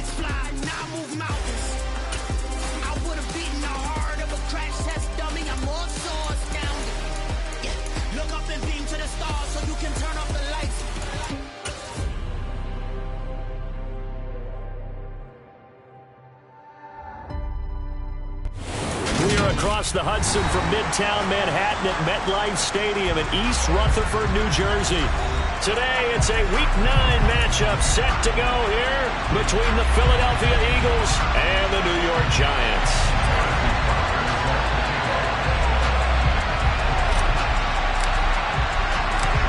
bullets fly, now I move mountains. I would have beaten the heart of a crash test dummy. I'm more so astounded. Yeah. Look up and beam to the stars so you can turn off the lights. We are across the Hudson from Midtown Manhattan at MetLife Stadium in East Rutherford, New Jersey. Today, it's a Week 9 matchup set to go here between the Philadelphia Eagles and the New York Giants.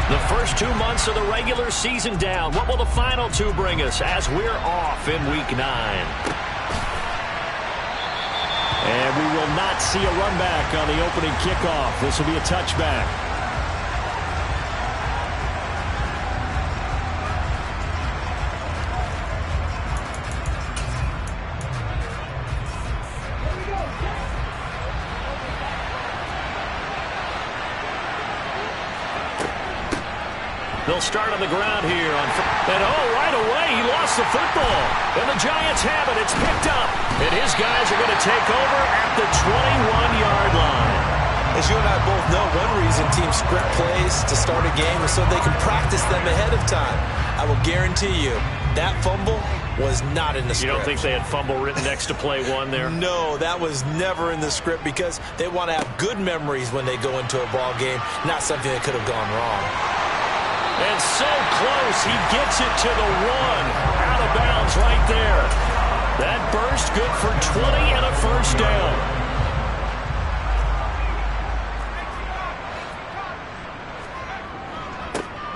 The first 2 months of the regular season down. What will the final 2 bring us as we're off in Week 9? And we will not see a run back on the opening kickoff. This will be a touchback. They'll start on the ground here. And right away, he lost the football. And the Giants have it. It's picked up. And his guys are going to take over at the 21-yard line. As you and I both know, one reason teams script plays to start a game is so they can practice them ahead of time. I will guarantee you, that fumble was not in the script. You don't think they had fumble written next to play 1 there? No, that was never in the script because they want to have good memories when they go into a ball game, not something that could have gone wrong. And so close, he gets it to the 1. Out of bounds right there. That burst good for 20 and a first down.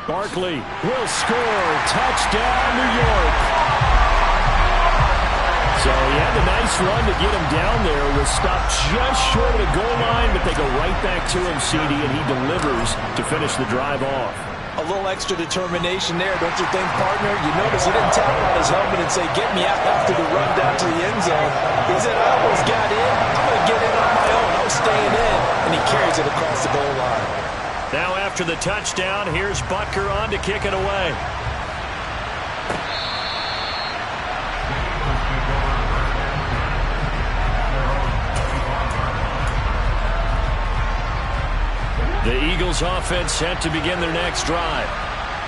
Barkley will score. Touchdown, New York. So he had a nice run to get him down there. Was stopped just short of the goal line, but they go right back to him, CD, and he delivers to finish the drive off. A little extra determination there, don't you think, partner? You notice he didn't tap on his helmet and say, get me out after the run down to the end zone. He said, I almost got in. I'm going to get in on my own. I'm staying in. And he carries it across the goal line. Now after the touchdown, here's Butker on to kick it away. The Eagles offense set to begin their next drive.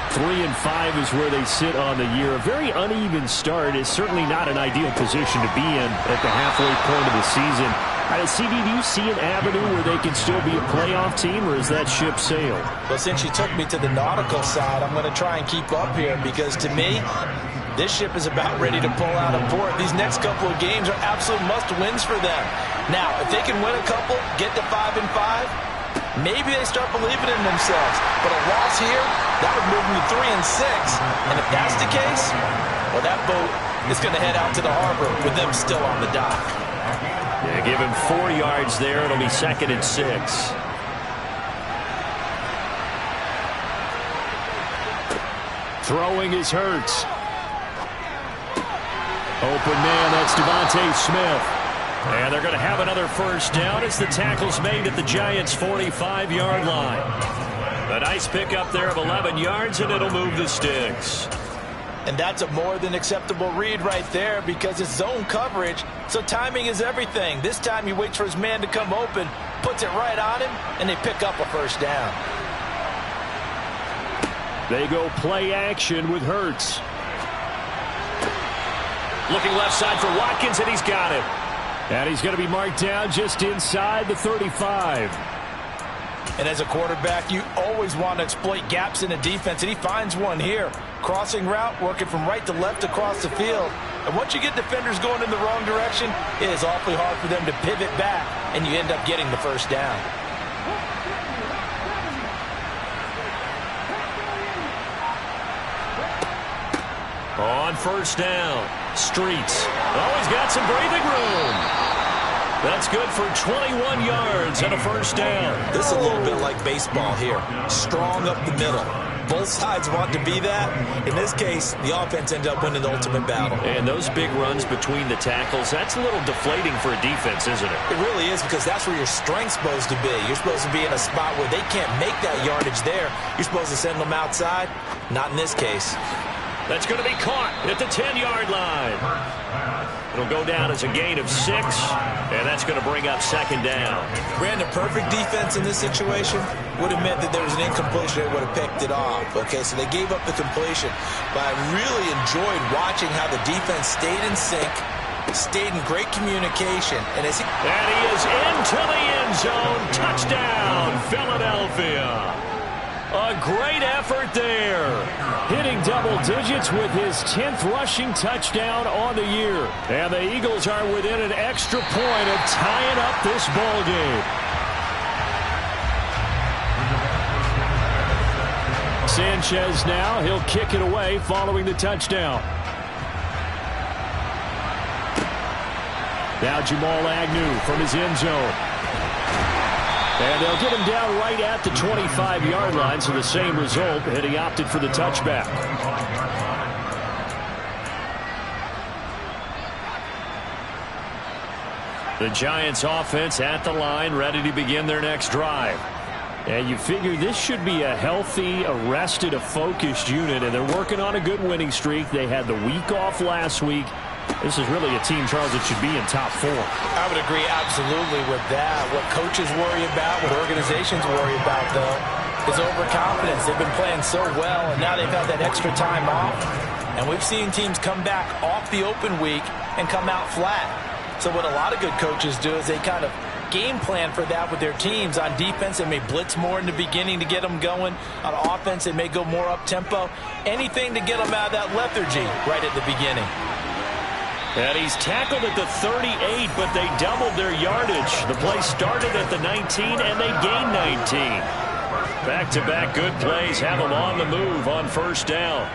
3-5 is where they sit on the year. A very uneven start is certainly not an ideal position to be in at the halfway point of the season. CD, do you see an avenue where they can still be a playoff team, or is that ship sailed? Well, since you took me to the nautical side, I'm going to try and keep up here because to me, this ship is about ready to pull out of port. These next couple of games are absolute must-wins for them. Now, if they can win a couple, get to 5-5, maybe they start believing in themselves. But a loss here, that would move them to 3-6. And if that's the case, well, that boat is going to head out to the harbor with them still on the dock. Yeah, give him 4 yards there. It'll be 2nd and 6. Throwing is Hurts. Open man, that's Devontae Smith. And they're going to have another first down as the tackle's made at the Giants' 45-yard line. A nice pickup there of 11 yards, and it'll move the sticks. And that's a more than acceptable read right there because it's zone coverage, so timing is everything. This time he waits for his man to come open, puts it right on him, and they pick up a first down. They go play action with Hurts. Looking left side for Watkins, and he's got it. And he's going to be marked down just inside the 35. And as a quarterback, you always want to exploit gaps in a defense, and he finds one here. Crossing route, working from right to left across the field. And once you get defenders going in the wrong direction, it is awfully hard for them to pivot back, and you end up getting the first down. On first down, Streets. Oh, he's got some breathing room. That's good for 21 yards and a first down. This is a little bit like baseball here. Strong up the middle. Both sides want to be that. In this case, the offense ended up winning the ultimate battle. And those big runs between the tackles, that's a little deflating for a defense, isn't it? It really is, because that's where your strength's supposed to be. You're supposed to be in a spot where they can't make that yardage there. You're supposed to send them outside. Not in this case. That's going to be caught at the 10-yard line. It'll go down as a gain of 6, and that's going to bring up second down. Brandon, perfect defense in this situation would have meant that there was an incompletion. They would have picked it off. Okay, so they gave up the completion. But I really enjoyed watching how the defense stayed in sync, stayed in great communication. And he is into the end zone. Touchdown, Philadelphia. A great effort there. Hitting double digits with his 10th rushing touchdown on the year. And the Eagles are within an extra point of tying up this ball game. Sanchez now. He'll kick it away following the touchdown. Now Jamal Agnew from his end zone. And they'll get him down right at the 25-yard line, so the same result, and he opted for the touchback. The Giants offense at the line, ready to begin their next drive. And you figure this should be a healthy, a rested, a focused unit, and they're working on a good winning streak. They had the week off last week. This is really a team, Charles, that should be in top 4. I would agree absolutely with that. What coaches worry about, what organizations worry about, though, is overconfidence. They've been playing so well, and now they've had that extra time off. And we've seen teams come back off the open week and come out flat. So what a lot of good coaches do is they kind of game plan for that with their teams. On defense, they may blitz more in the beginning to get them going. On offense, they may go more up-tempo. Anything to get them out of that lethargy right at the beginning. And he's tackled at the 38, but they doubled their yardage. The play started at the 19, and they gained 19. Back-to-back good plays have them on the move on first down.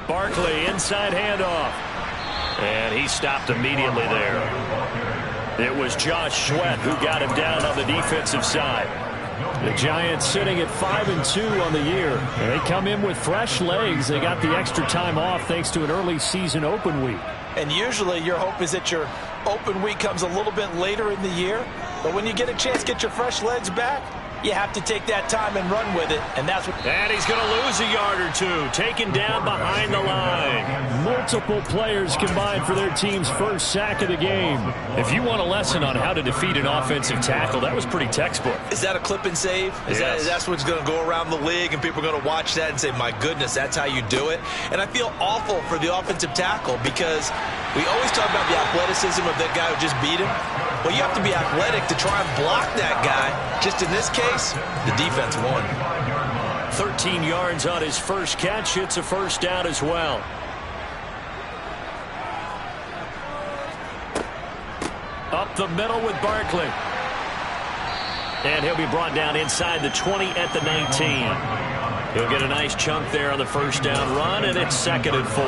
Barkley, inside handoff. And he stopped immediately there. It was Josh Sweat who got him down on the defensive side. The Giants sitting at 5-2 on the year. And they come in with fresh legs. They got the extra time off thanks to an early season open week. And usually your hope is that your open week comes a little bit later in the year. But when you get a chance to get your fresh legs back, you have to take that time and run with it. And that's what. And he's going to lose a yard or two. Taken down behind the line. Multiple players combined for their team's first sack of the game. If you want a lesson on how to defeat an offensive tackle, that was pretty textbook. Is that a clip and save? That's what's going to go around the league, and people are going to watch that and say, my goodness, that's how you do it? And I feel awful for the offensive tackle because we always talk about the athleticism of that guy who just beat him. Well, you have to be athletic to try and block that guy. Just in this case, the defense won. 13 yards on his first catch. It's a first down as well. Up the middle with Barkley. And he'll be brought down inside the 20 at the 19. He'll get a nice chunk there on the first down run, and it's 2nd and 4.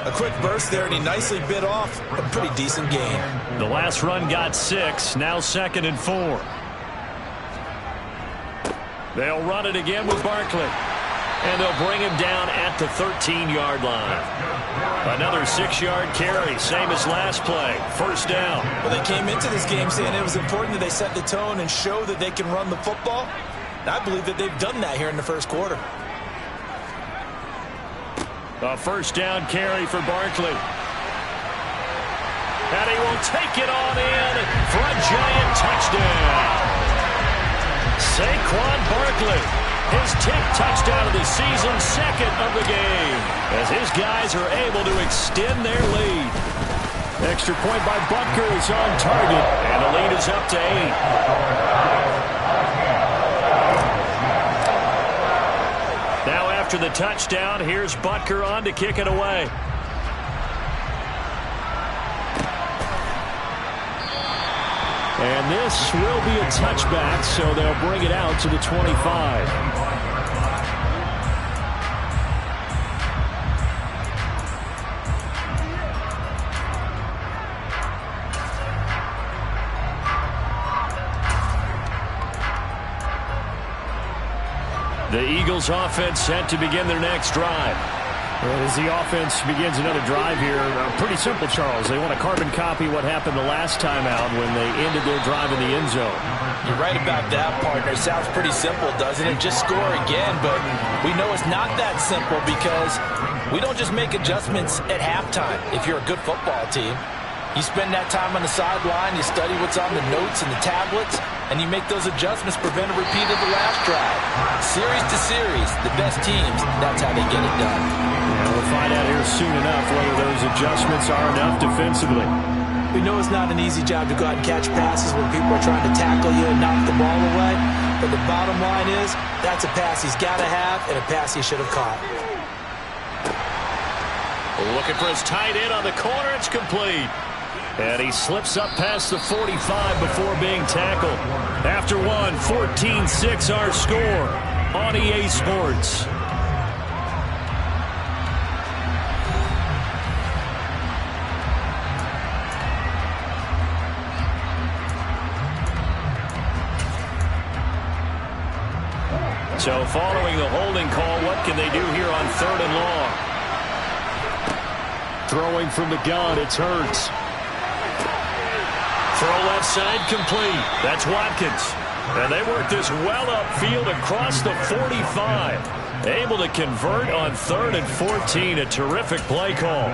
A quick burst there, and he nicely bit off a pretty decent gain. The last run got 6, now 2nd and 4. They'll run it again with Barkley. And they'll bring him down at the 13-yard line. Another 6-yard carry, same as last play. First down. Well, they came into this game saying it was important that they set the tone and show that they can run the football. And I believe that they've done that here in the first quarter. A first down carry for Barkley. And he will take it on in for a Giant touchdown. Saquon Barkley, his 10th touchdown of the season, 2nd of the game, as his guys are able to extend their lead. Extra point by Butker is on target. And the lead is up to 8. Now after the touchdown, here's Butker on to kick it away. And this will be a touchback, so they'll bring it out to the 25. The Eagles offense set to begin their next drive. As the offense begins another drive here, pretty simple, Charles. They want to carbon copy what happened the last time out when they ended their drive in the end zone. You're right about that, partner. Sounds pretty simple, doesn't it? Just score again, but we know it's not that simple because we don't just make adjustments at halftime if you're a good football team. You spend that time on the sideline, you study what's on the notes and the tablets, and you make those adjustments, prevent a repeat of the last drive. Series to series, the best teams, that's how they get it done. Yeah, we'll find out here soon enough whether those adjustments are enough defensively. We know it's not an easy job to go out and catch passes when people are trying to tackle you and knock the ball away. But the bottom line is, that's a pass he's got to have and a pass he should have caught. Looking for his tight end on the corner. It's complete. And he slips up past the 45 before being tackled. After one, 14-6 our score on EA Sports. So following the holding call, what can they do here on 3rd and long? Throwing from the gun, it's Hurts. Throw left side complete. That's Watkins. And they work this well upfield across the 45. Able to convert on 3rd and 14. A terrific play call.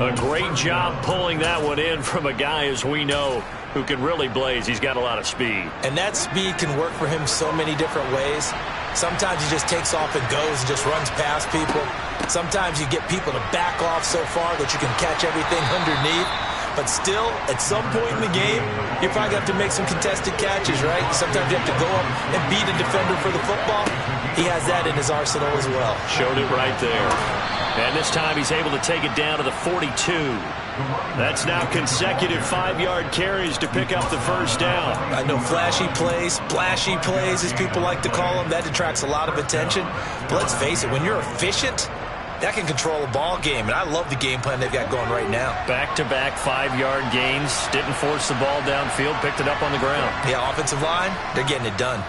A great job pulling that one in from a guy, as we know, who can really blaze. He's got a lot of speed. And that speed can work for him so many different ways. Sometimes he just takes off and goes and just runs past people. Sometimes you get people to back off so far that you can catch everything underneath. But still, at some point in the game, you probably have to make some contested catches, right? Sometimes you have to go up and beat a defender for the football. He has that in his arsenal as well. Showed it right there. And this time he's able to take it down to the 42. That's now consecutive 5-yard carries to pick up the first down. I know flashy plays, splashy plays, as people like to call them, that attracts a lot of attention. But let's face it, when you're efficient, that can control a ball game, and I love the game plan they've got going right now. Back-to-back 5-yard gains. Didn't force the ball downfield, picked it up on the ground. Yeah, offensive line, they're getting it done.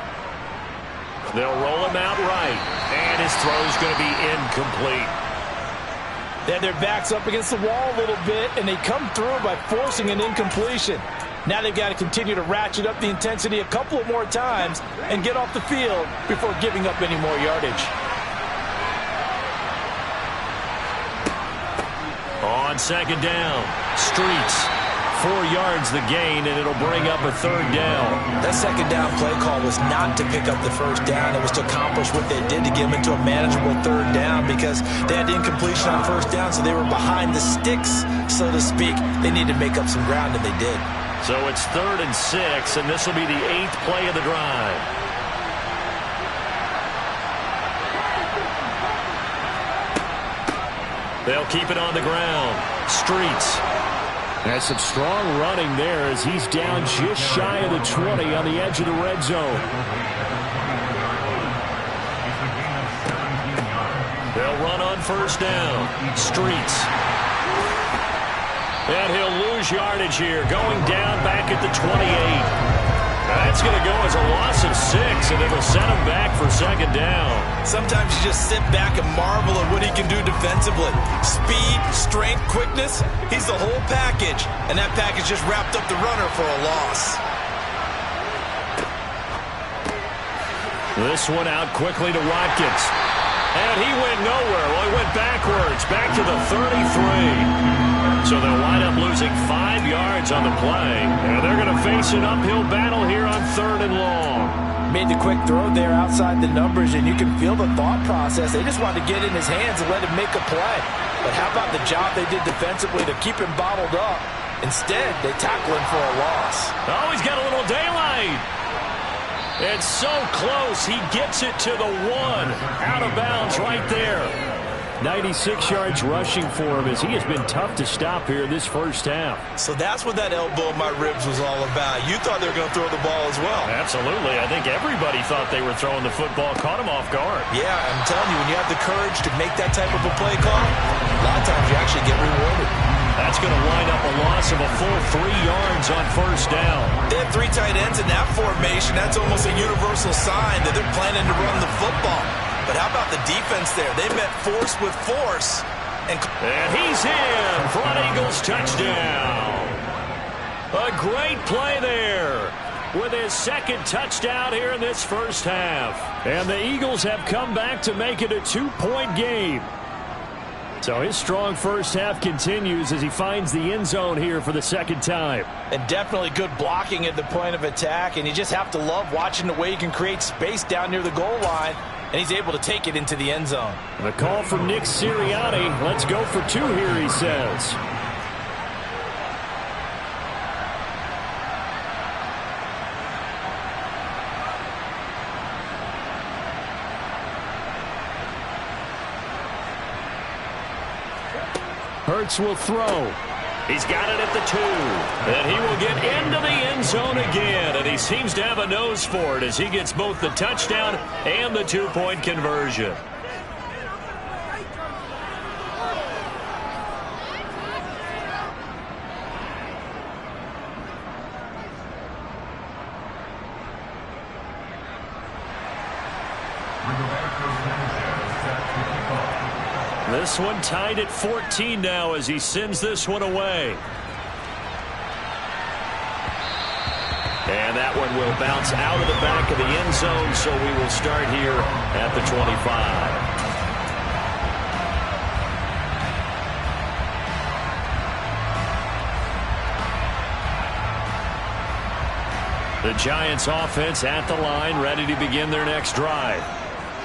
They'll roll him out right, and his throw's going to be incomplete. They had their backs up against the wall a little bit, and they come through by forcing an incompletion. Now they've got to continue to ratchet up the intensity a couple of more times and get off the field before giving up any more yardage. On 2nd down, Streets. 4 yards the gain, and it'll bring up a 3rd down. That 2nd down play call was not to pick up the 1st down. It was to accomplish what they did to get them into a manageable 3rd down because they had incompletion on 1st down, so they were behind the sticks, so to speak. They needed to make up some ground, and they did. So it's 3rd and 6, and this will be the 8th play of the drive. They'll keep it on the ground. Streets. That's some strong running there as he's down just shy of the 20 on the edge of the red zone. They'll run on 1st down. Streets. And he'll lose yardage here, going down back at the 28. That's going to go as a loss of 6, and it'll set him back for 2nd down. Sometimes you just sit back and marvel at what he can do defensively. Speed, strength, quickness, he's the whole package. And that package just wrapped up the runner for a loss. This one out quickly to Watkins. And he went nowhere. Well, he went backwards, back to the 33. So they'll wind up losing 5 yards on the play. And they're going to face an uphill battle here on 3rd and long. Made the quick throw there outside the numbers, and you can feel the thought process. They just wanted to get in his hands and let him make a play. But how about the job they did defensively to keep him bottled up? Instead, they tackle him for a loss. Oh, he's got a little daylight. It's so close. He gets it to the 1. Out of bounds right there. 96 yards rushing for him as he has been tough to stop here this first half. So that's what that elbow in my ribs was all about. You thought they were going to throw the ball as well. Absolutely. I think everybody thought they were throwing the football. Caught him off guard. Yeah, I'm telling you, when you have the courage to make that type of a play call, a lot of times you actually get rewarded. That's going to wind up a loss of a full 3 yards on 1st down. They have 3 tight ends in that formation. That's almost a universal sign that they're planning to run the football. But how about the defense there? They met force with force. And he's in for an Eagles touchdown. A great play there. with his second touchdown here in this first half. And the Eagles have come back to make it a 2-point game. So his strong first half continues as he finds the end zone here for the second time. And definitely good blocking at the point of attack. And you just have to love watching the way he can create space down near the goal line. And he's able to take it into the end zone. The call from Nick Sirianni. Let's go for 2 here, he says. Hurts will throw. He's got it at the 2. And he will get into the end zone again. And he seems to have a nose for it as he gets both the touchdown and the 2-point conversion. This one tied at 14 now as he sends this one away. And that one will bounce out of the back of the end zone, so we will start here at the 25. The Giants offense at the line, ready to begin their next drive.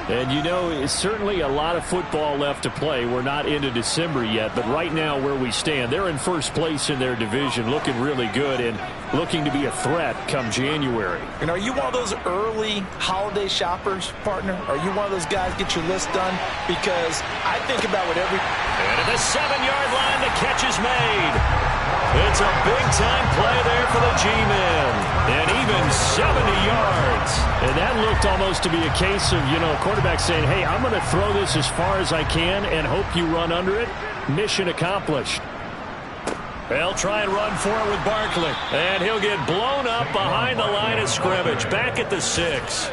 And, you know, it's certainly a lot of football left to play. We're not into December yet, but right now where we stand, they're in first place in their division, looking really good and looking to be a threat come January. And are you one of those early holiday shoppers, partner? Are you one of those guys get your list done? Because I think about what every... And at the 7-yard line, the catch is made. It's a big-time play there for the G-men. And even 70 yards. And that looked almost to be a case of, you know, a quarterback saying, hey, I'm going to throw this as far as I can and hope you run under it. Mission accomplished. They'll try and run for it with Barkley. And he'll get blown up behind the line of scrimmage. Back at the 6.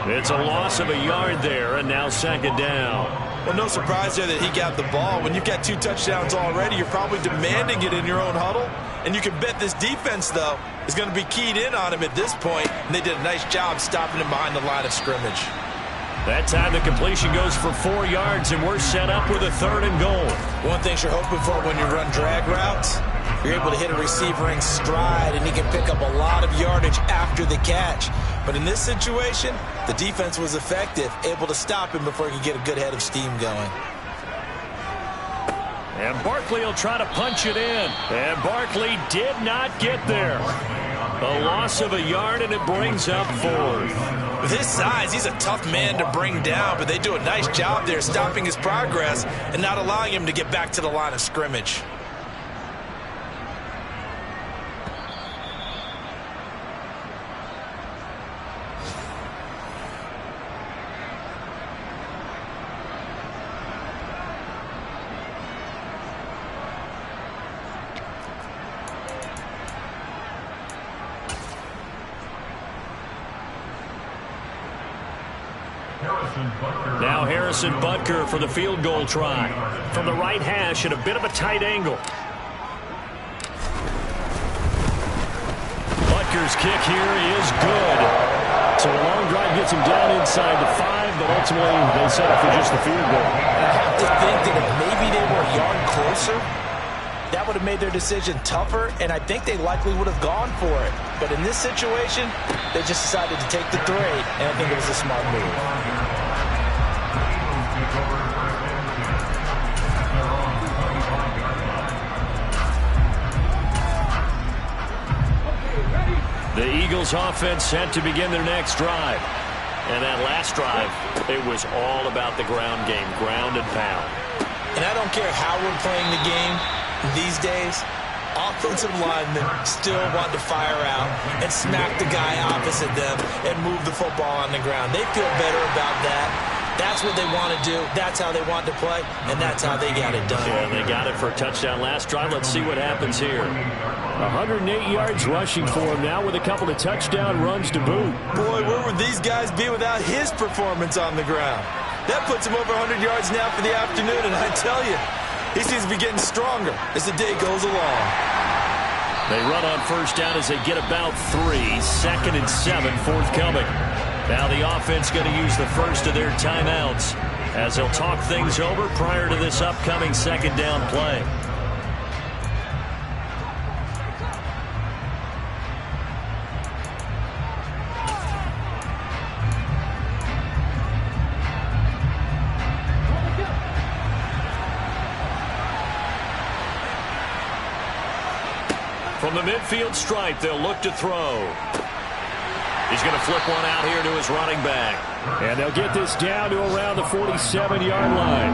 It's a loss of a yard there, and now second down. Well, no surprise there that he got the ball. When you've got 2 touchdowns already, you're probably demanding it in your own huddle. And you can bet this defense, though, is going to be keyed in on him at this point. And they did a nice job stopping him behind the line of scrimmage. That time the completion goes for 4 yards, and we're set up with a 3rd and goal. One thing you're hoping for when you run drag routes, you're able to hit a receiver in stride, and he can pick up a lot of yardage after the catch. But in this situation, the defense was effective, able to stop him before he could get a good head of steam going. And Barkley will try to punch it in. And Barkley did not get there. A loss of a yard, and it brings up 4th. With his size, he's a tough man to bring down, but they do a nice job there stopping his progress and not allowing him to get back to the line of scrimmage. Now Harrison Butker for the field goal try. From the right hash at a bit of a tight angle. Butker's kick here is good. So a long drive gets him down inside the 5, but ultimately they settle for just the field goal. I have to think that if maybe they were a yard closer, that would have made their decision tougher, and I think they likely would have gone for it. But in this situation, they just decided to take the 3, and I think it was a smart move. The Eagles offense set to begin their next drive. And that last drive, it was all about the ground game, ground and pound. And I don't care how we're playing the game these days, offensive linemen still want to fire out and smack the guy opposite them and move the football on the ground. They feel better about that. That's what they want to do. That's how they want to play, and that's how they got it done. Yeah, they got it for a touchdown last drive. Let's see what happens here. 108 yards rushing for him now with a couple of touchdown runs to boot. Boy, where would these guys be without his performance on the ground? That puts him over 100 yards now for the afternoon, and I tell you, he seems to be getting stronger as the day goes along. They run on first down as they get about 3. 2nd and 7 forthcoming. Now the offense going to use the first of their timeouts as they'll talk things over prior to this upcoming 2nd down play. From the midfield stripe, they'll look to throw. He's going to flip one out here to his running back. And they'll get this down to around the 47-yard line.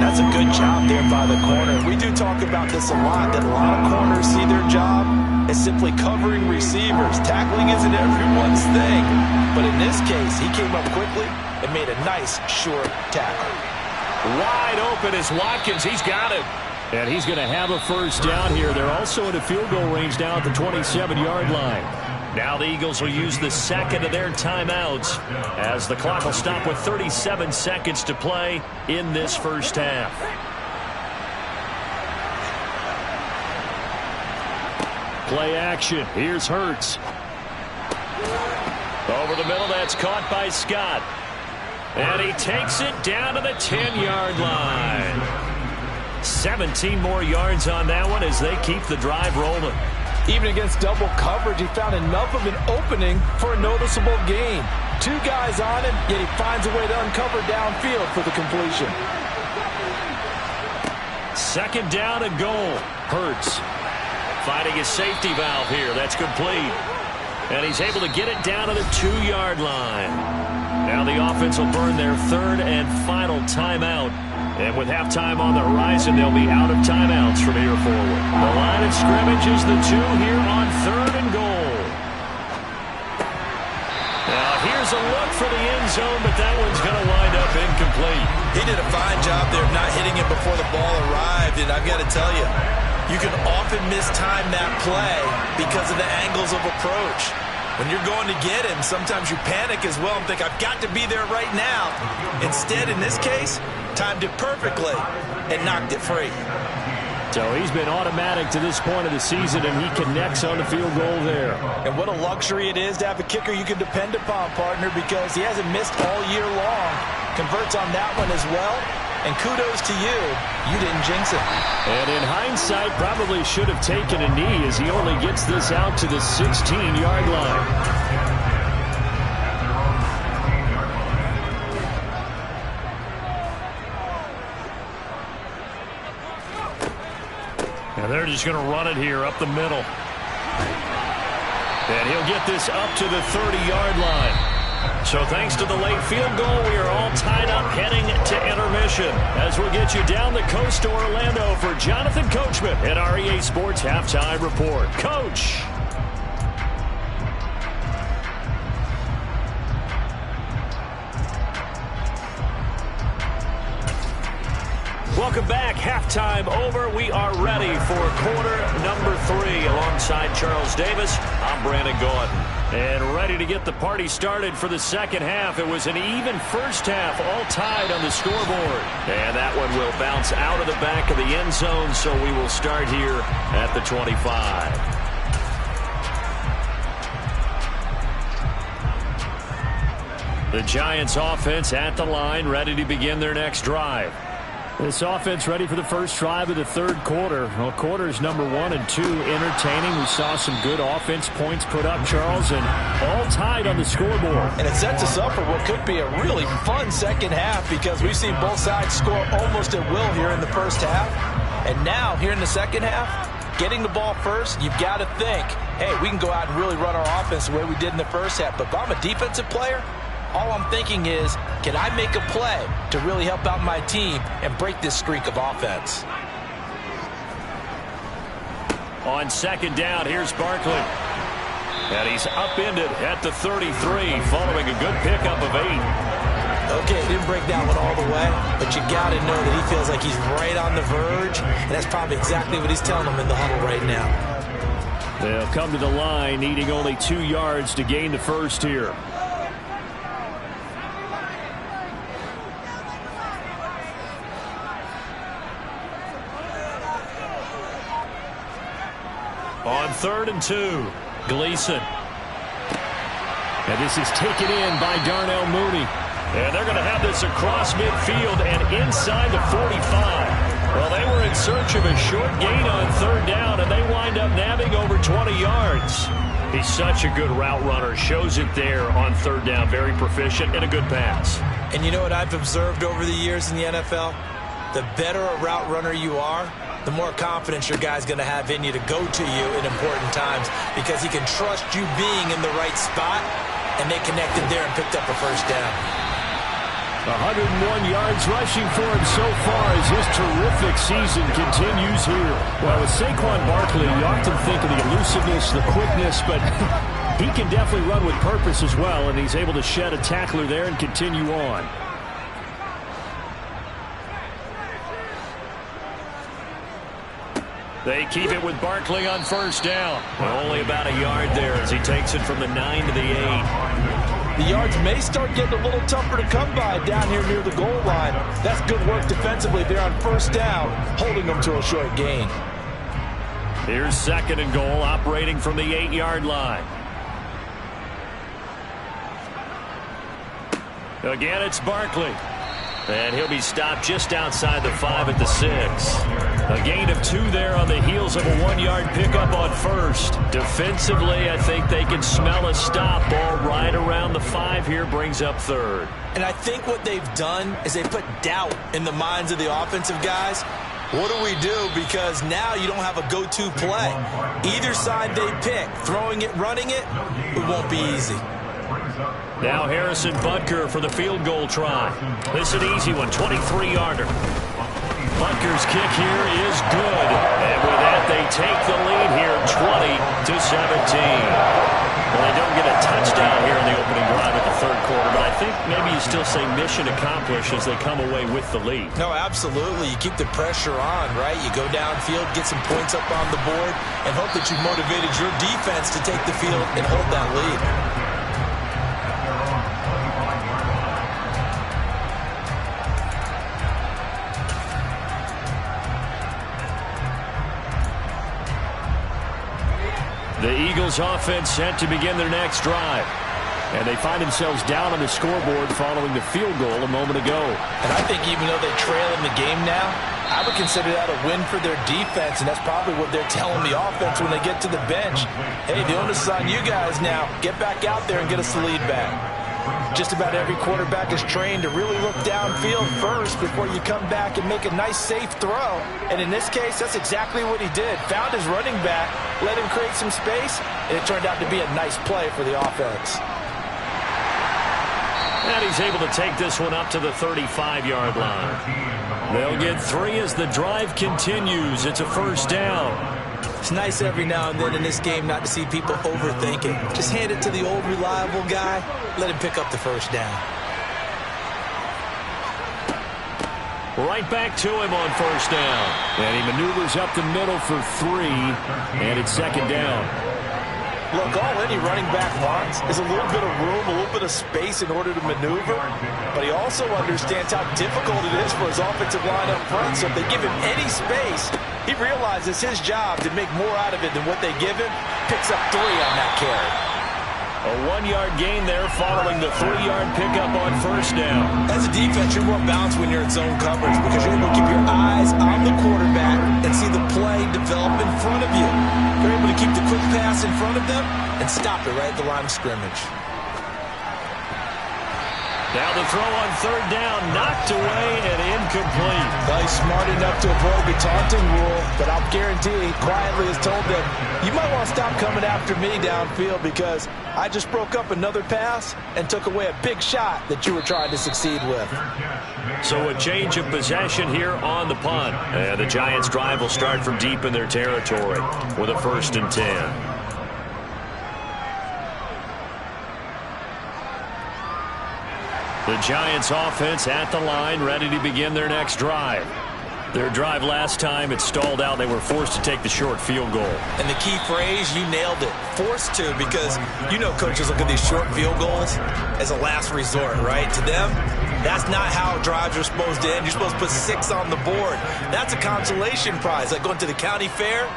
That's a good job there by the corner. We do talk about this a lot, that a lot of corners see their job as simply covering receivers. Tackling isn't everyone's thing. But in this case, he came up quickly and made a nice, short tackle. Wide open is Watkins. He's got it. And he's going to have a first down here. They're also in a field goal range now at the 27-yard line. Now the Eagles will use the second of their timeouts as the clock will stop with 37 seconds to play in this first half. Play action. Here's Hurts. Over the middle, that's caught by Scott. And he takes it down to the 10-yard line. 17 more yards on that one as they keep the drive rolling. Even against double coverage, he found enough of an opening for a noticeable gain. 2 guys on him, yet he finds a way to uncover downfield for the completion. 2nd down and goal. Hurts finding his safety valve here. That's complete. And he's able to get it down to the 2-yard line. Now the offense will burn their 3rd and final timeout. And with halftime on the horizon, they'll be out of timeouts from here forward. The line of scrimmage is the 2 here on 3rd and goal. Now here's a look for the end zone, but that one's going to wind up incomplete. He did a fine job there of not hitting it before the ball arrived, and I've got to tell you, you can often mistime that play because of the angles of approach. When you're going to get him, sometimes you panic as well and think, I've got to be there right now. Instead, in this case, timed it perfectly and knocked it free. So he's been automatic to this point of the season, and he connects on the field goal there. And what a luxury it is to have a kicker you can depend upon, partner, because he hasn't missed all year long. Converts on that one as well. And kudos to you. You didn't jinx it. And in hindsight, probably should have taken a knee as he only gets this out to the 16-yard line. And they're just going to run it here up the middle. And he'll get this up to the 30-yard line. So thanks to the late field goal, we are all tied up heading to intermission. As we'll get you down the coast to Orlando for Jonathan Coachman at our EA Sports Halftime Report. Coach. Welcome back. Halftime over. We are ready for quarter number 3. Alongside Charles Davis, I'm Brandon Gordon. And ready to get the party started for the second half. It was an even first half, all tied on the scoreboard. And that one will bounce out of the back of the end zone, so we will start here at the 25. The Giants offense at the line, ready to begin their next drive. This offense ready for the first drive of the 3rd quarter. Well, quarters number 1 and 2 entertaining. We saw some good offense points put up, Charles, and all tied on the scoreboard. And it sets us up for what could be a really fun second half because we've seen both sides score almost at will here in the first half. And now, here in the second half, getting the ball first, you've got to think, hey, we can go out and really run our offense the way we did in the first half. But if I'm a defensive player, all I'm thinking is, can I make a play to really help out my team and break this streak of offense? On 2nd down, here's Barkley. And he's upended at the 33, following a good pickup of 8. Okay, didn't break that one all the way, but you got to know that he feels like he's right on the verge, and that's probably exactly what he's telling them in the huddle right now. They'll come to the line, needing only 2 yards to gain the first here. On 3rd and 2, Gleason. And this is taken in by Darnell Mooney. And they're going to have this across midfield and inside the 45. Well, they were in search of a short gain on 3rd down, and they wind up nabbing over 20 yards. He's such a good route runner. Shows it there on 3rd down. Very proficient and a good pass. And you know what I've observed over the years in the NFL? The better a route runner you are, the more confidence your guy's going to have in you to go to you in important times because he can trust you being in the right spot, and they connected there and picked up a 1st down. 101 yards rushing for him so far as his terrific season continues here. Well, with Saquon Barkley, you often think of the elusiveness, the quickness, but he can definitely run with purpose as well, and he's able to shed a tackler there and continue on. They keep it with Barkley on 1st down. Well, only about a yard there as he takes it from the 9 to the 8. The yards may start getting a little tougher to come by down here near the goal line. That's good work defensively there on 1st down, holding them to a short gain. Here's 2nd and goal, operating from the 8-yard line. Again, it's Barkley. And he'll be stopped just outside the 5 at the 6. A gain of 2 there on the heels of a 1-yard pickup on 1st. Defensively, I think they can smell a stop. Ball right around the 5 here, brings up 3rd. And I think what they've done is they put doubt in the minds of the offensive guys. What do we do? Because now you don't have a go-to play. Either side they pick, throwing it, running it, it won't be easy. Now Harrison Butker for the field goal try. This is an easy one, 23-yarder. Butker's kick here is good. And with that, they take the lead here, 20-17. Well, they don't get a touchdown here in the opening drive of the 3rd quarter, but I think maybe you still say mission accomplished as they come away with the lead. No, absolutely. You keep the pressure on, right? You go downfield, get some points up on the board, and hope that you've motivated your defense to take the field and hold that lead. The Eagles offense set to begin their next drive. And they find themselves down on the scoreboard following the field goal a moment ago. And I think even though they trail in the game now, I would consider that a win for their defense, and that's probably what they're telling the offense when they get to the bench. Hey, the onus is on you guys now. Get back out there and get us the lead back. Just about every quarterback is trained to really look downfield first before you come back and make a nice, safe throw. And in this case, that's exactly what he did. Found his running back, let him create some space, and it turned out to be a nice play for the offense. And he's able to take this one up to the 35-yard line. They'll get 3 as the drive continues. It's a 1st down. It's nice every now and then in this game not to see people overthink it. Just hand it to the old reliable guy. Let him pick up the 1st down. Right back to him on 1st down. And he maneuvers up the middle for 3. And it's 2nd down. Look, all any running back wants is a little bit of room, a little bit of space in order to maneuver. But he also understands how difficult it is for his offensive line up front. So if they give him any space, he realizes his job to make more out of it than what they give him. Picks up 3 on that carry. A 1-yard gain there following the 3-yard pickup on 1st down. As a defense, you're more balanced when you're in zone coverage because you're able to keep your eyes on the quarterback and see the play develop in front of you. You're able to keep the quick pass in front of them and stop it right at the line of scrimmage. Now the throw on 3rd down, knocked away and incomplete. Well, he's smart enough to avoid the taunting rule, but I'll guarantee he quietly has told them, you might want to stop coming after me downfield because I just broke up another pass and took away a big shot that you were trying to succeed with. So a change of possession here on the punt. And the Giants' drive will start from deep in their territory with a 1st and 10. The Giants offense at the line, ready to begin their next drive. Their drive last time, it stalled out. They were forced to take the short field goal. And the key phrase, you nailed it. Forced to, because you know coaches look at these short field goals as a last resort, right? To them, that's not how drives are supposed to end. You're supposed to put 6 on the board. That's a consolation prize, like going to the county fair.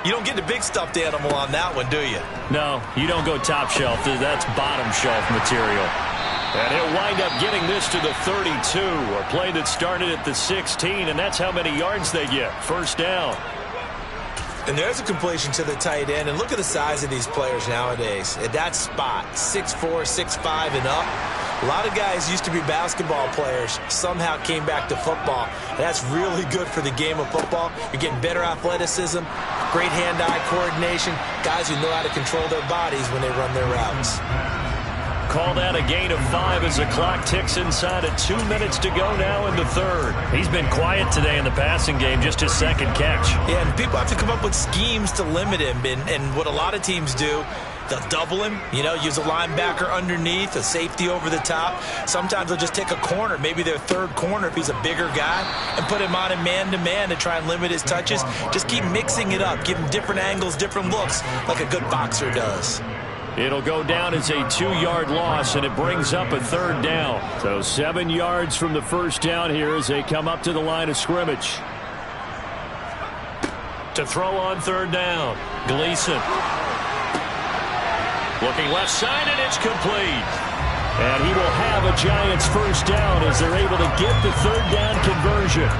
You don't get the big stuffed animal on that one, do you? No, you don't go top shelf. That's bottom shelf material. And he'll wind up getting this to the 32, a play that started at the 16, and that's how many yards they get. First down. And there's a completion to the tight end. And look at the size of these players nowadays. At that spot, 6'4", 6'5", and up. A lot of guys used to be basketball players, somehow came back to football. And that's really good for the game of football. You're getting better athleticism, great hand-eye coordination, guys who know how to control their bodies when they run their routes. Call that a gain of 5 as the clock ticks inside of 2 minutes to go now in the third. He's been quiet today in the passing game, just his second catch. Yeah, and people have to come up with schemes to limit him. And what a lot of teams do, they'll double him, use a linebacker underneath, a safety over the top. Sometimes they'll just take a corner, maybe their third corner if he's a bigger guy, and put him on a man-to-man to try and limit his touches. Just keep mixing it up, give him different angles, different looks, like a good boxer does. It'll go down as a 2-yard loss, and it brings up a third down. So 7 yards from the first down here as they come up to the line of scrimmage. To throw on third down, Gleason. Looking left side, and it's complete. And he will have a Giants first down as they're able to get the third down conversion.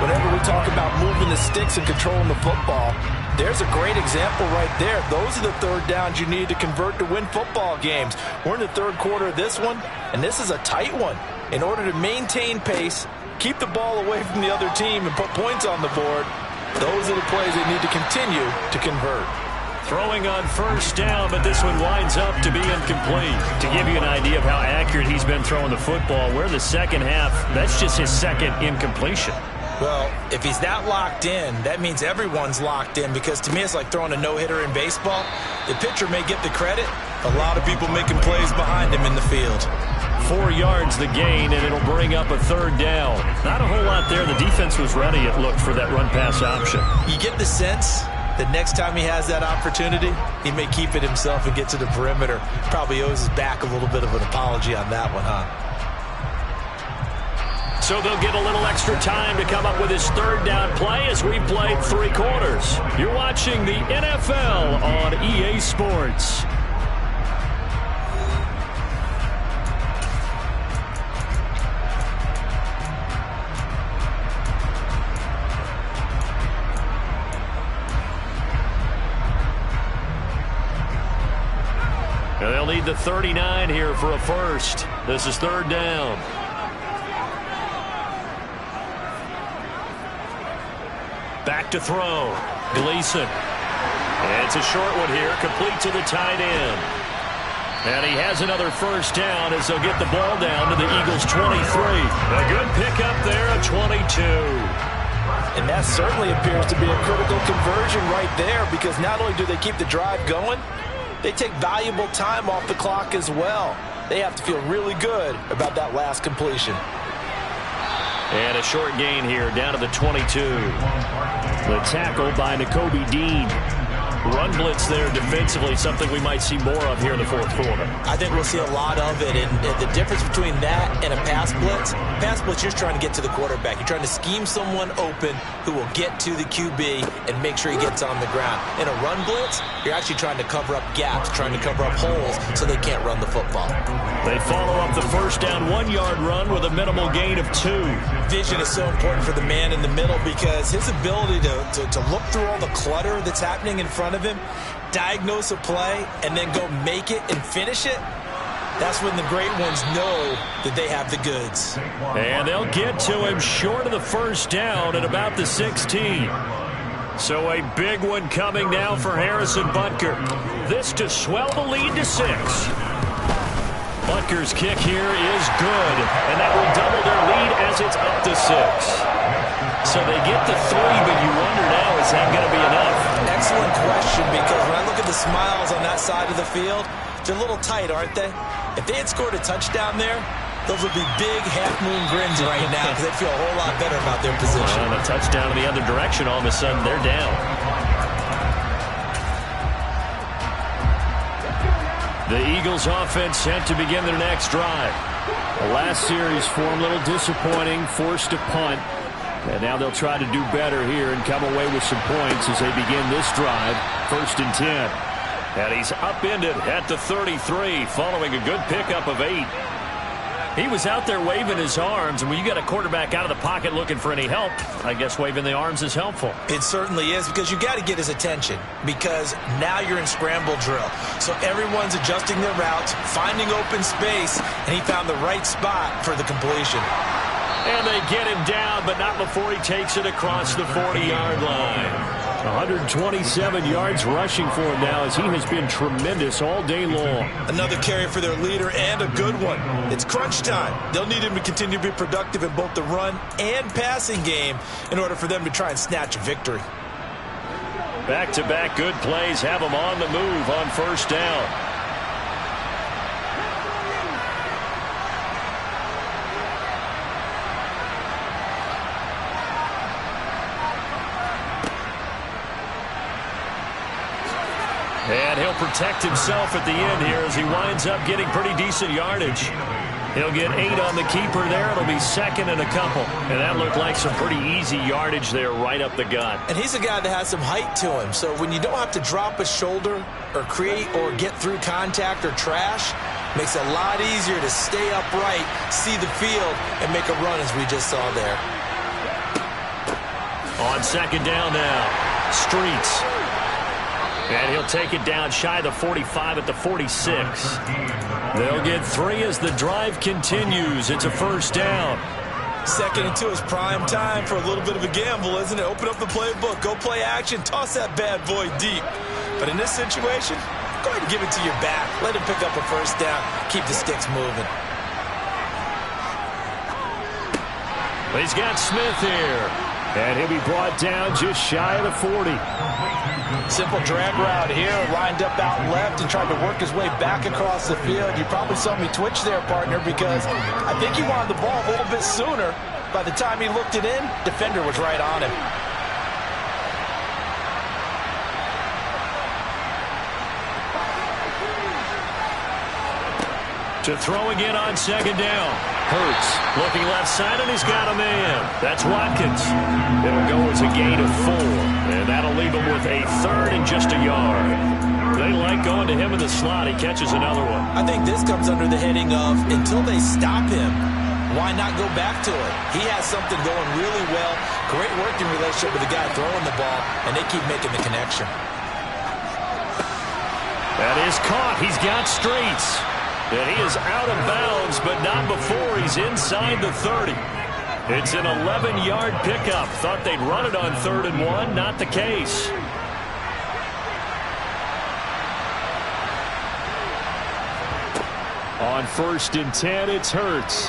Whenever we talk about moving the sticks and controlling the football, there's a great example right there. Those are the third downs you need to convert to win football games. We're in the third quarter of this one, and this is a tight one. In order to maintain pace, keep the ball away from the other team, and put points on the board, those are the plays they need to continue to convert. Throwing on first down, but this one winds up to be incomplete. To give you an idea of how accurate he's been throwing the football, we're in the second half. That's just his second incompletion. Well, if he's that locked in, that means everyone's locked in, because to me it's like throwing a no-hitter in baseball. The pitcher may get the credit, a lot of people making plays behind him in the field. 4 yards the gain, and it'll bring up a third down. Not a whole lot there. The defense was ready, it looked, for that run-pass option. You get the sense that next time he has that opportunity, he may keep it himself and get to the perimeter. Probably owes his back a little bit of an apology on that one, huh? So they'll get a little extra time to come up with his third down play as we played 3 quarters. You're watching the NFL on EA Sports. And they'll need the 39 here for a first. This is third down. Back to throw. Gleason. It's a short one here, complete to the tight end. And he has another first down as they'll get the ball down to the Eagles' 23. A good pickup there, a 22. And that certainly appears to be a critical conversion right there, because not only do they keep the drive going, they take valuable time off the clock as well. They have to feel really good about that last completion. And a short gain here, down to the 22. The tackle by Nakobe Dean. Run blitz there defensively, something we might see more of here in the fourth quarter. I think we'll see a lot of it, and the difference between that and a pass blitz, you're just trying to get to the quarterback. You're trying to scheme someone open who will get to the QB and make sure he gets on the ground. In a run blitz, you're actually trying to cover up gaps, trying to cover up holes so they can't run the football. They follow up the first down 1-yard run with a minimal gain of 2. Vision is so important for the man in the middle, because his ability to look through all the clutter that's happening in front of him, diagnose a play, and then go make it and finish it, that's when the great ones know that they have the goods. And they'll get to him short of the first down at about the 16. So a big one coming now for Harrison Butker. This to swell the lead to 6. Butker's kick here is good, and that will double their lead as it's up to 6. So they get to 3, but you wonder now, is that going to be enough? Excellent question, because when I look at the smiles on that side of the field, they're a little tight, aren't they? If they had scored a touchdown there, those would be big half-moon grins right now, because they feel a whole lot better about their position. And a touchdown in the other direction, all of a sudden they're down. The Eagles offense set to begin their next drive. The last series for them, a little disappointing, forced to punt. And now they'll try to do better here and come away with some points as they begin this drive. 1st and 10. And he's upended at the 33 following a good pickup of 8. He was out there waving his arms, and when you got a quarterback out of the pocket looking for any help, I guess waving the arms is helpful. It certainly is, because you got to get his attention, because now you're in scramble drill. So everyone's adjusting their routes, finding open space, and he found the right spot for the completion. And they get him down, but not before he takes it across the 40-yard line. 127 yards rushing for him now, as he has been tremendous all day long. Another carry for their leader, and a good one. It's crunch time. They'll need him to continue to be productive in both the run and passing game in order for them to try and snatch a victory. Back-to-back good plays have him on the move on 1st down. And he'll protect himself at the end here as he winds up getting pretty decent yardage. He'll get 8 on the keeper there. It'll be 2nd and a couple. And that looked like some pretty easy yardage there right up the gut. And he's a guy that has some height to him. So when you don't have to drop a shoulder or create or get through contact or trash, makes it a lot easier to stay upright, see the field, and make a run as we just saw there. On 2nd down now, Streets. And he'll take it down shy of the 45 at the 46. They'll get 3 as the drive continues. It's a 1st down. 2nd and 2 is prime time for a little bit of a gamble, isn't it? Open up the playbook, go play action, toss that bad boy deep. But in this situation, go ahead and give it to your back. Let him pick up a 1st down. Keep the sticks moving. He's got Smith here. And he'll be brought down just shy of the 40. Simple drag route here, lined up out left and tried to work his way back across the field. You probably saw me twitch there, partner, because I think he wanted the ball a little bit sooner. By the time he looked it in, defender was right on him. To throw again on 2nd down. Hurts looking left side, and he's got a man. That's Watkins. It'll go as a gain of 4, and that'll leave him with a 3rd and just a yard. They like going to him in the slot. He catches another one. I think this comes under the heading of, until they stop him, why not go back to it? He has something going really well. Great working relationship with the guy throwing the ball, and they keep making the connection. That is caught. He's got Streets. And he is out of bounds, but not before he's inside the 30. It's an 11-yard pickup. Thought they'd run it on 3rd and 1. Not the case. On 1st and 10, it's Hurts.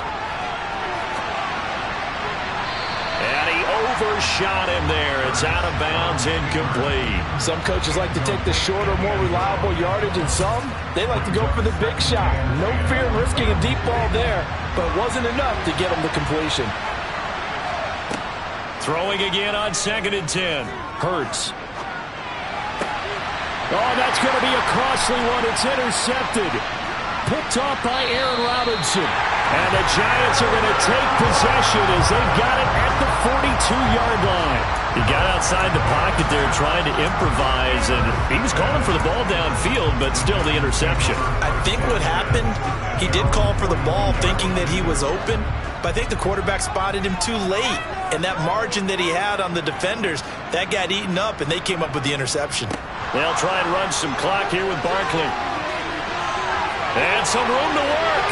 And he overshot him there. It's out of bounds, incomplete. Some coaches like to take the shorter, more reliable yardage, and some, they like to go for the big shot. No fear in risking a deep ball there, but it wasn't enough to get him the completion. Throwing again on 2nd and 10. Hurts. Oh, that's going to be a costly one. It's intercepted. Picked off by Aaron Robinson. And the Giants are going to take possession as they've got it at the 42-yard line. He got outside the pocket there trying to improvise, and he was calling for the ball downfield, but still the interception. I think what happened, he did call for the ball thinking that he was open, but I think the quarterback spotted him too late. And that margin that he had on the defenders, that got eaten up, and they came up with the interception. They'll try and run some clock here with Barkley. And some room to work.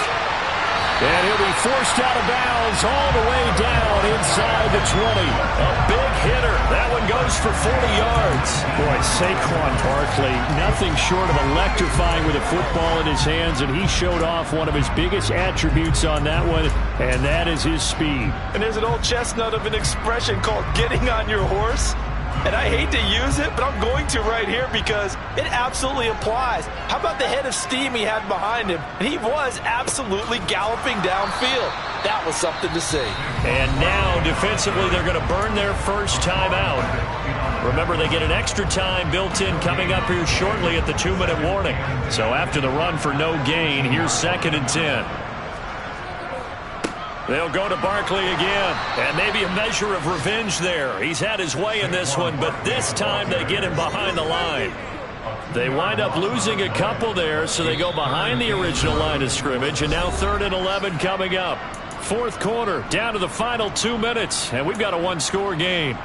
And he'll be forced out of bounds all the way down inside the 20. A big hitter. That one goes for 40 yards. Boy, Saquon Barkley, nothing short of electrifying with a football in his hands, and he showed off one of his biggest attributes on that one, and that is his speed. And there's an old chestnut of an expression called getting on your horse. And I hate to use it, but I'm going to right here because it absolutely applies. How about the head of steam he had behind him? And he was absolutely galloping downfield. That was something to see. And now, defensively, they're going to burn their first time out. Remember, they get an extra time built in coming up here shortly at the 2-minute warning. So after the run for no gain, here's 2nd and 10. They'll go to Barkley again. And maybe a measure of revenge there. He's had his way in this one, but this time they get him behind the line. They wind up losing a couple there, so they go behind the original line of scrimmage, and now 3rd and 11 coming up. Fourth quarter, down to the final 2 minutes, and we've got a one-score game.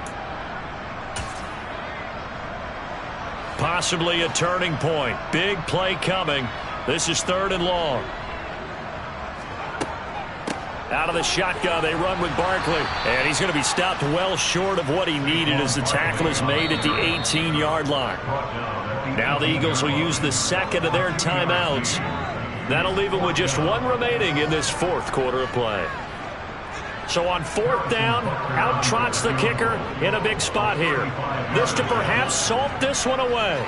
Possibly a turning point. Big play coming. This is 3rd and long. Out of the shotgun, they run with Barkley. And he's going to be stopped well short of what he needed as the tackle is made at the 18-yard line. Now the Eagles will use the second of their timeouts. That'll leave them with just one remaining in this fourth quarter of play. So on 4th down, out trots the kicker in a big spot here. This to perhaps salt this one away.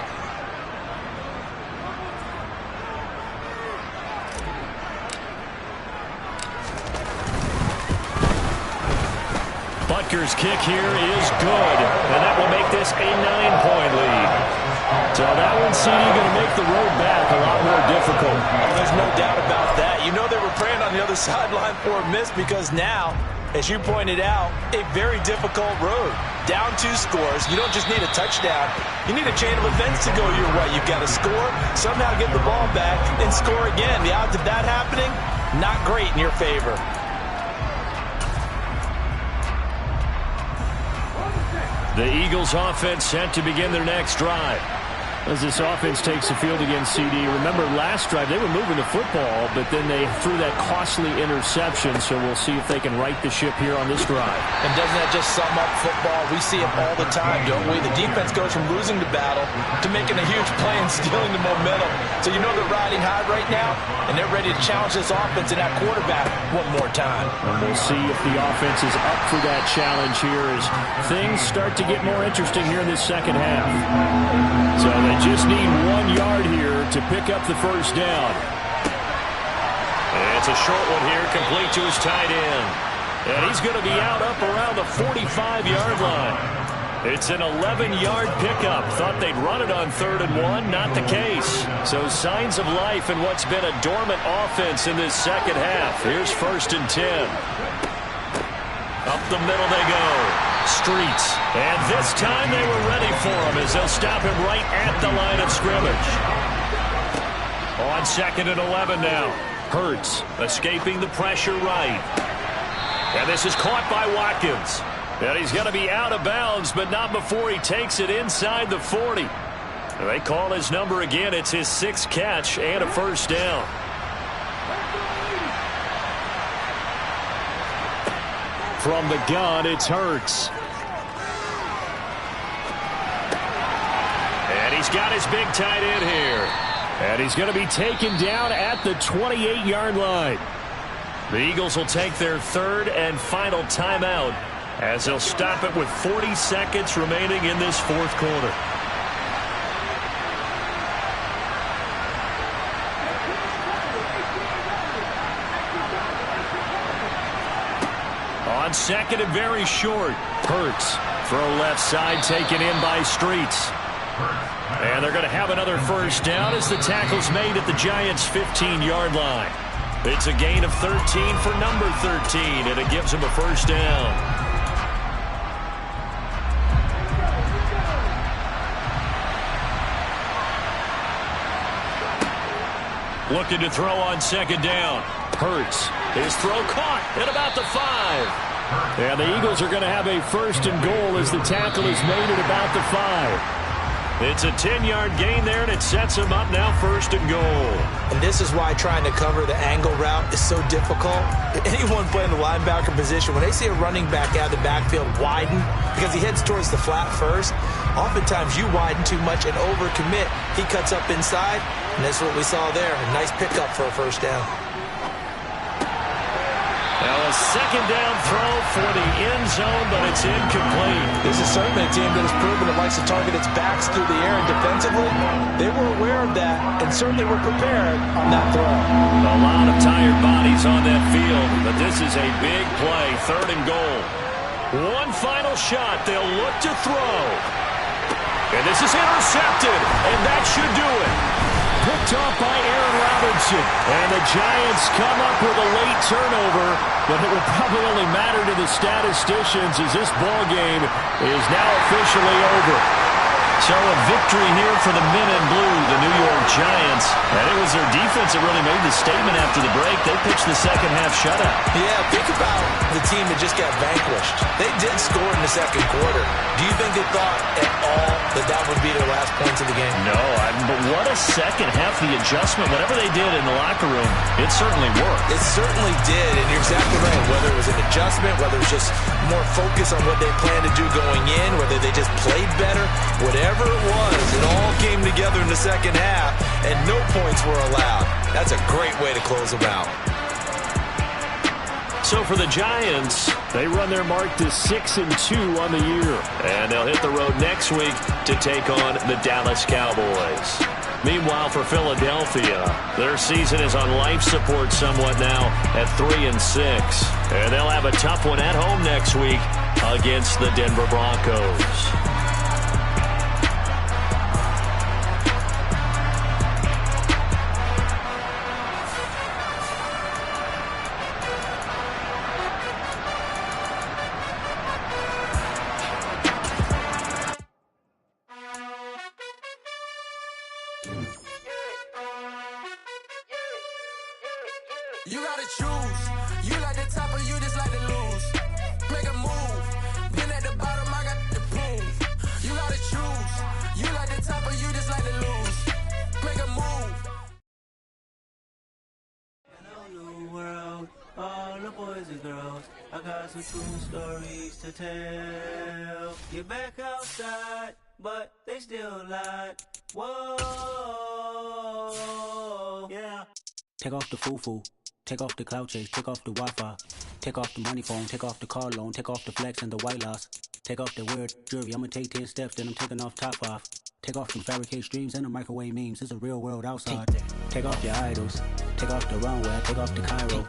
Butker's kick here is good, and that will make this a 9-point lead. So that one, CD, going to make the road back a lot more difficult. There's no doubt about that. You know they were praying on the other sideline for a miss because now, as you pointed out, a very difficult road. Down 2 scores. You don't just need a touchdown. You need a chain of events to go your way. You've got to score, somehow get the ball back, and score again. The odds of that happening, not great in your favor. The Eagles offense set to begin their next drive. As this offense takes the field against CD, remember last drive they were moving the football, but then they threw that costly interception, so we'll see if they can right the ship here on this drive. And doesn't that just sum up football? We see it all the time, don't we? The defense goes from losing the battle to making a huge play and stealing the momentum. So you know they're riding high right now, and they're ready to challenge this offense and that quarterback one more time. And we'll see if the offense is up for that challenge here as things start to get more interesting here in this second half. So they just need 1 yard here to pick up the first down. It's a short one here, complete to his tight end. And he's going to be out up around the 45-yard line. It's an 11-yard pickup. Thought they'd run it on 3rd and 1. Not the case. So signs of life in what's been a dormant offense in this second half. Here's 1st and 10. Up the middle they go. Streets. And this time they were ready for him as they'll stop him right at the line of scrimmage. On 2nd and 11 now. Hurts escaping the pressure right. And this is caught by Watkins. And he's going to be out of bounds, but not before he takes it inside the 40. They call his number again. It's his 6th catch and a first down. From the gun, it's Hurts. And he's got his big tight end here. And he's going to be taken down at the 28-yard line. The Eagles will take their 3rd and final timeout as they'll stop it with 40 seconds remaining in this fourth quarter. On 2nd and very short. Hurts. Throw left side taken in by Streets. And they're going to have another first down as the tackle's made at the Giants' 15-yard line. It's a gain of 13 for number 13, and it gives them a first down. Looking to throw on 2nd down. Hurts. His throw caught at about the 5. And the Eagles are going to have a 1st and goal as the tackle is made at about the 5. It's a 10-yard gain there, and it sets him up now 1st and goal. And this is why trying to cover the angle route is so difficult. Anyone playing the linebacker position, when they see a running back out of the backfield widen because he heads towards the flat first, oftentimes you widen too much and overcommit. He cuts up inside, and that's what we saw there. A nice pickup for a first down. Now a 2nd down throw for the end zone, but it's incomplete. This is certainly a team that has proven it likes to target its backs through the air, and defensively, they were aware of that and certainly were prepared on that throw. A lot of tired bodies on that field, but this is a big play, 3rd and goal. One final shot, they'll look to throw. And this is intercepted, and that should do it. picked off by Aaron Robinson. And the Giants come up with a late turnover, but it will probably only matter to the statisticians as this ball game is now officially over. So a victory here for the men in blue, the New York Giants. And it was their defense that really made the statement after the break. They pitched the second half shutout. Yeah, think about the team that just got vanquished. They did score in the second quarter. Do you think they thought at all that that would be their last points of the game? No, but what a second half, the adjustment. Whatever they did in the locker room, it certainly worked. It certainly did, and you're exactly right. Whether it was an adjustment, whether it was just more focus on what they planned to do going in, whether they just played better, whatever it was, it all came together in the second half, and no points were allowed. That's a great way to close them out. So for the Giants, they run their mark to 6-2 on the year. And they'll hit the road next week to take on the Dallas Cowboys. Meanwhile, for Philadelphia, their season is on life support somewhat now at 3-6. And they'll have a tough one at home next week against the Denver Broncos. You gotta choose. You like the top or you just like to lose. Make a move. Been at the bottom, I got the proof. You gotta choose. You like the top or you just like to lose. Make a move. Hello, new world. All the boys and girls. I got some true stories to tell. You're back outside, but they still lied. Whoa, yeah. Take off the foo-foo. Take off the cloud chase, take off the Wi-Fi. Take off the money phone, take off the car loan, take off the flex and the white loss. Take off the weird jewelry, I'ma take 10 steps, then I'm taking off top off. Take off some fabricate streams and the microwave memes, it's a real world outside. Take off your idols, take off the runway, take off the Cairo.